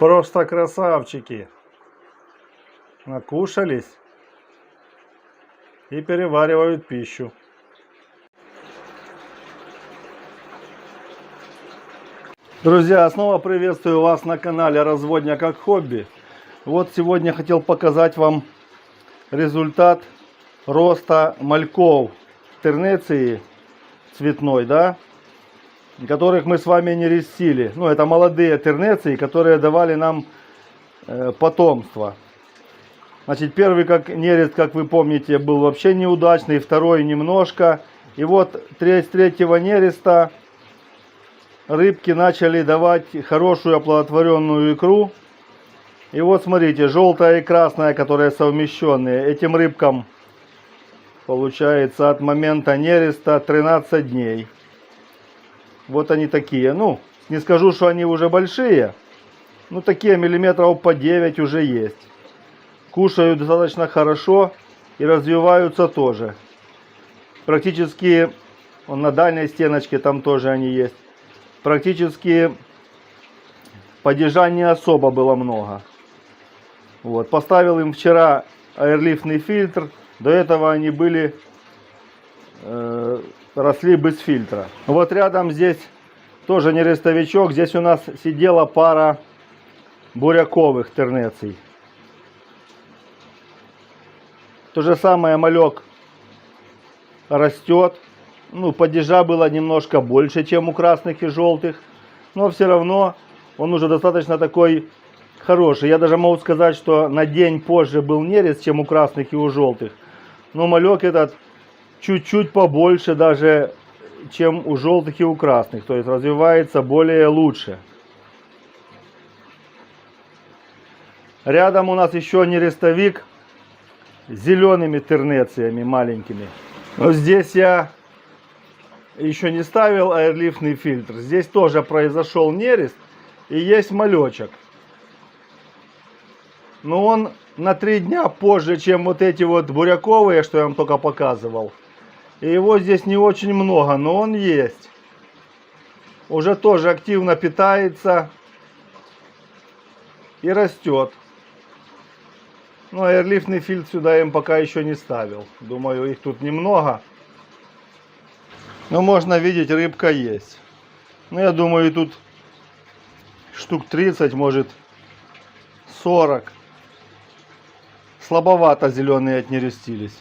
Просто красавчики. Накушались и переваривают пищу. Друзья, снова приветствую вас на канале Разводня как хобби. Вот сегодня хотел показать вам результат роста мальков тернеции цветной, да, которых мы с вами не растили. Ну, это молодые тернеции, которые давали нам потомство. Значит, первый нерест, как вы помните, был вообще неудачный, второй немножко. И вот с третьего нереста рыбки начали давать хорошую оплодотворенную икру. И вот смотрите, желтая и красная, которые совмещенные. Этим рыбкам получается от момента нереста 13 дней. Вот они такие. Ну, не скажу, что они уже большие. Ну, такие миллиметров по 9 уже есть. Кушают достаточно хорошо и развиваются тоже. Практически, на дальней стеночке там тоже они есть. Практически падежа не особо было много. Вот. Поставил им вчера аэрлифтный фильтр. До этого они были... росли без фильтра. Вот рядом здесь тоже нерестовичок. Здесь у нас сидела пара буряковых тернеций. То же самое малек растет. Ну, падежа было немножко больше, чем у красных и желтых. Но все равно он уже достаточно такой хороший. Я даже могу сказать, что на день позже был нерест, чем у красных и у желтых. Но малек этот чуть-чуть побольше даже, чем у желтых и у красных. То есть развивается более лучше. Рядом у нас еще нерестовик с зелеными тернециями маленькими. Но здесь я еще не ставил аэрлифтный фильтр. Здесь тоже произошел нерест и есть малечек. Но он на 3 дня позже, чем вот эти вот буряковые, что я вам только показывал. И его здесь не очень много, но он есть. Уже тоже активно питается и растет. Но аэрлифтный фильтр сюда я им пока еще не ставил. Думаю, их тут немного. Но можно видеть, рыбка есть. Ну, я думаю, тут штук 30, может 40. Слабовато зеленые отнерестились.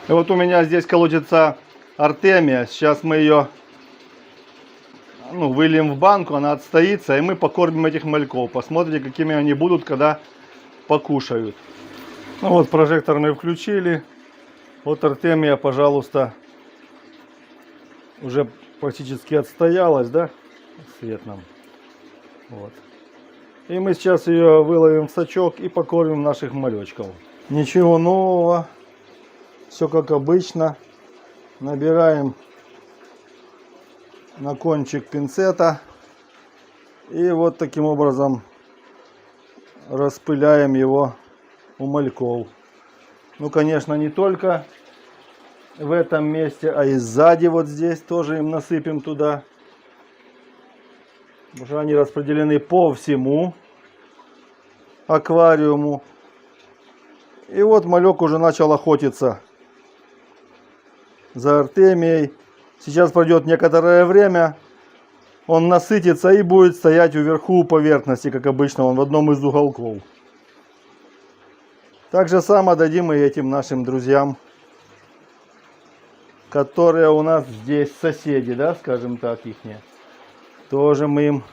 И вот у меня здесь колотится артемия. Сейчас мы ее выльем в банку, она отстоится, и мы покормим этих мальков. Посмотрите, какими они будут, когда покушают. Ну вот, прожектор мы включили. Вот артемия, пожалуйста, уже практически отстоялась, да? Свет нам. Вот. И мы сейчас ее выловим в сачок и покормим наших малечков. Ничего нового. Все как обычно. Набираем на кончик пинцета. И вот таким образом распыляем его у мальков. Ну, конечно, не только в этом месте, а и сзади вот здесь тоже им насыпем туда. Уже они распределены по всему аквариуму. И вот малек уже начал охотиться за артемией. Сейчас пройдет некоторое время. Он насытится и будет стоять вверху у поверхности, как обычно, он в одном из уголков. Так же само дадим и этим нашим друзьям, которые у нас здесь соседи, да, скажем так, ихние. Тоже мы им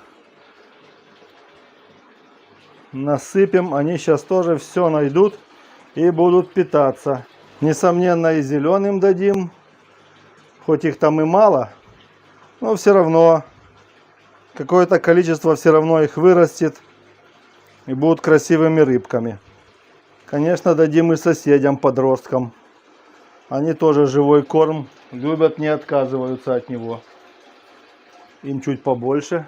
насыпем. Они сейчас тоже все найдут и будут питаться. Несомненно, и зеленым дадим. Хоть их там и мало, но все равно какое-то количество все равно их вырастет и будут красивыми рыбками. Конечно, дадим и соседям, подросткам. Они тоже живой корм любят, не отказываются от него. Им чуть побольше,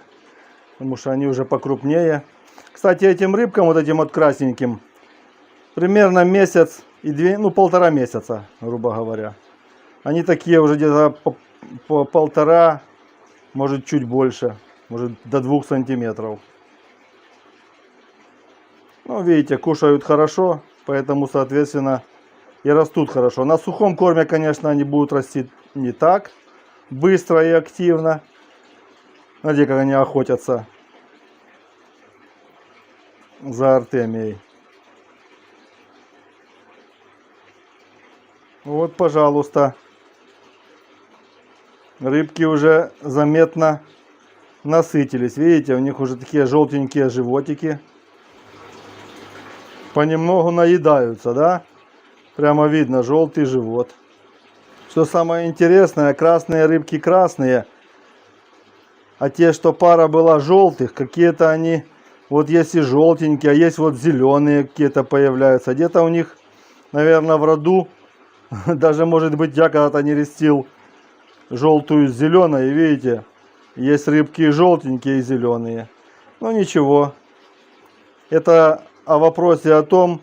потому что они уже покрупнее. Кстати, этим рыбкам, вот этим вот красненьким, примерно месяц и 1,5 месяца, грубо говоря. Они такие уже где-то по 1,5, может чуть больше, может до 2 сантиметров. Ну, видите, кушают хорошо, поэтому, соответственно, и растут хорошо. На сухом корме, конечно, они будут расти не так быстро и активно. Смотрите, как они охотятся за артемией. Вот, пожалуйста. Рыбки уже заметно насытились. Видите, у них уже такие желтенькие животики. Понемногу наедаются, да? Прямо видно желтый живот. Что самое интересное, красные рыбки красные. А те, что пара была желтых, какие-то они, вот есть и желтенькие, а есть вот зеленые какие-то появляются. Где-то у них, наверное, в роду, даже может быть я когда-то не рестил желтую с зеленой, и видите, есть рыбки и желтенькие, и зеленые. Ну ничего, это о вопросе о том,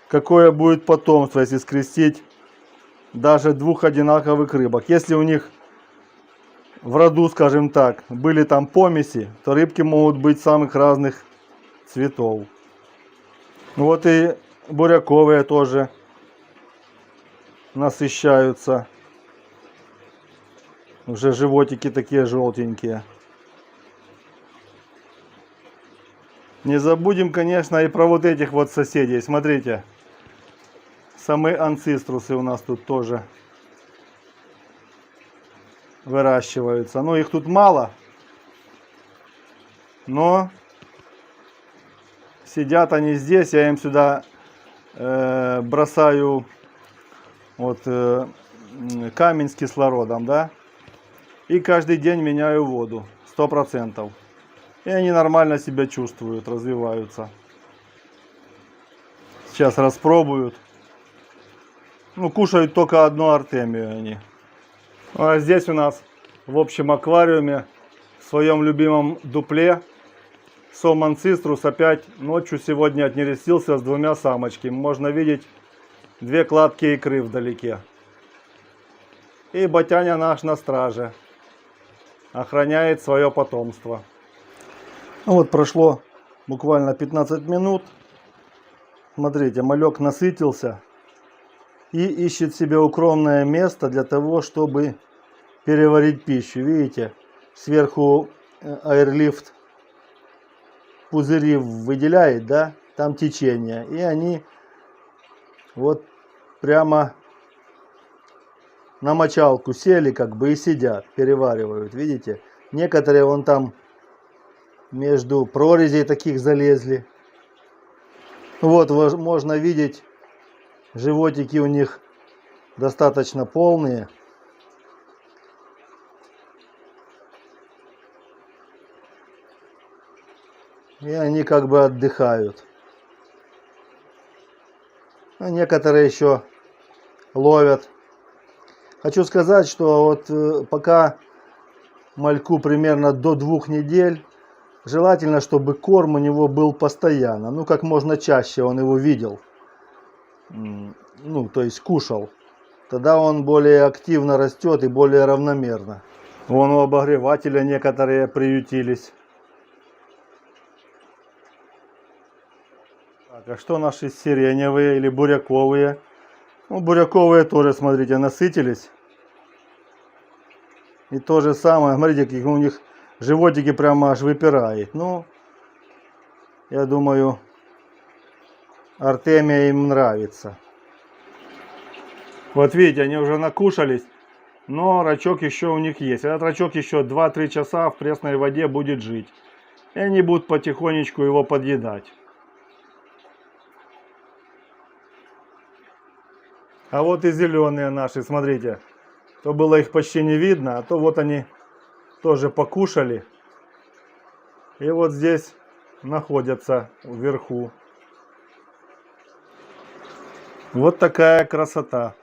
какое будет потомство, если скрестить даже двух одинаковых рыбок. Если у них в роду, скажем так, были там помеси, то рыбки могут быть самых разных цветов. Вот и буряковые тоже насыщаются. Уже животики такие желтенькие. Не забудем, конечно, и про вот этих вот соседей. Смотрите, самые анциструсы у нас тут тоже выращиваются. Ну, их тут мало, но сидят они здесь. Я им сюда бросаю вот камень с кислородом, да, и каждый день меняю воду 100%. И они нормально себя чувствуют, развиваются. Сейчас распробуют. Ну, кушают только одну артемию они. А здесь у нас в общем аквариуме, в своем любимом дупле, сом анциструс опять ночью сегодня отнерестился с двумя самочками. Можно видеть две кладки икры вдалеке. И батяня наш на страже. Охраняет свое потомство. Вот прошло буквально 15 минут. Смотрите, малек насытился и ищет себе укромное место для того, чтобы переварить пищу. Видите, сверху аэрлифт пузыри выделяет, да, там течение. И они вот прямо на мочалку сели, как бы, и сидят, переваривают. Видите, некоторые вон там между прорезей таких залезли. Вот можно видеть, животики у них достаточно полные. И они как бы отдыхают. А некоторые еще ловят. Хочу сказать, что вот пока мальку примерно до 2 недель, желательно, чтобы корм у него был постоянно. Ну, как можно чаще он его видел. Ну, то есть кушал. Тогда он более активно растет и более равномерно. Вон у обогревателя некоторые приютились. Так, а что наши сиреневые или буряковые? Ну, буряковые тоже, смотрите, насытились. И то же самое, смотрите, как у них животики прямо аж выпирает. Ну, я думаю, артемия им нравится. Вот видите, они уже накушались, но рачок еще у них есть. Этот рачок еще 2-3 часа в пресной воде будет жить. И они будут потихонечку его подъедать. А вот и зеленые наши, смотрите. То было их почти не видно, а то вот они тоже покушали. И вот здесь находятся вверху. Вот такая красота.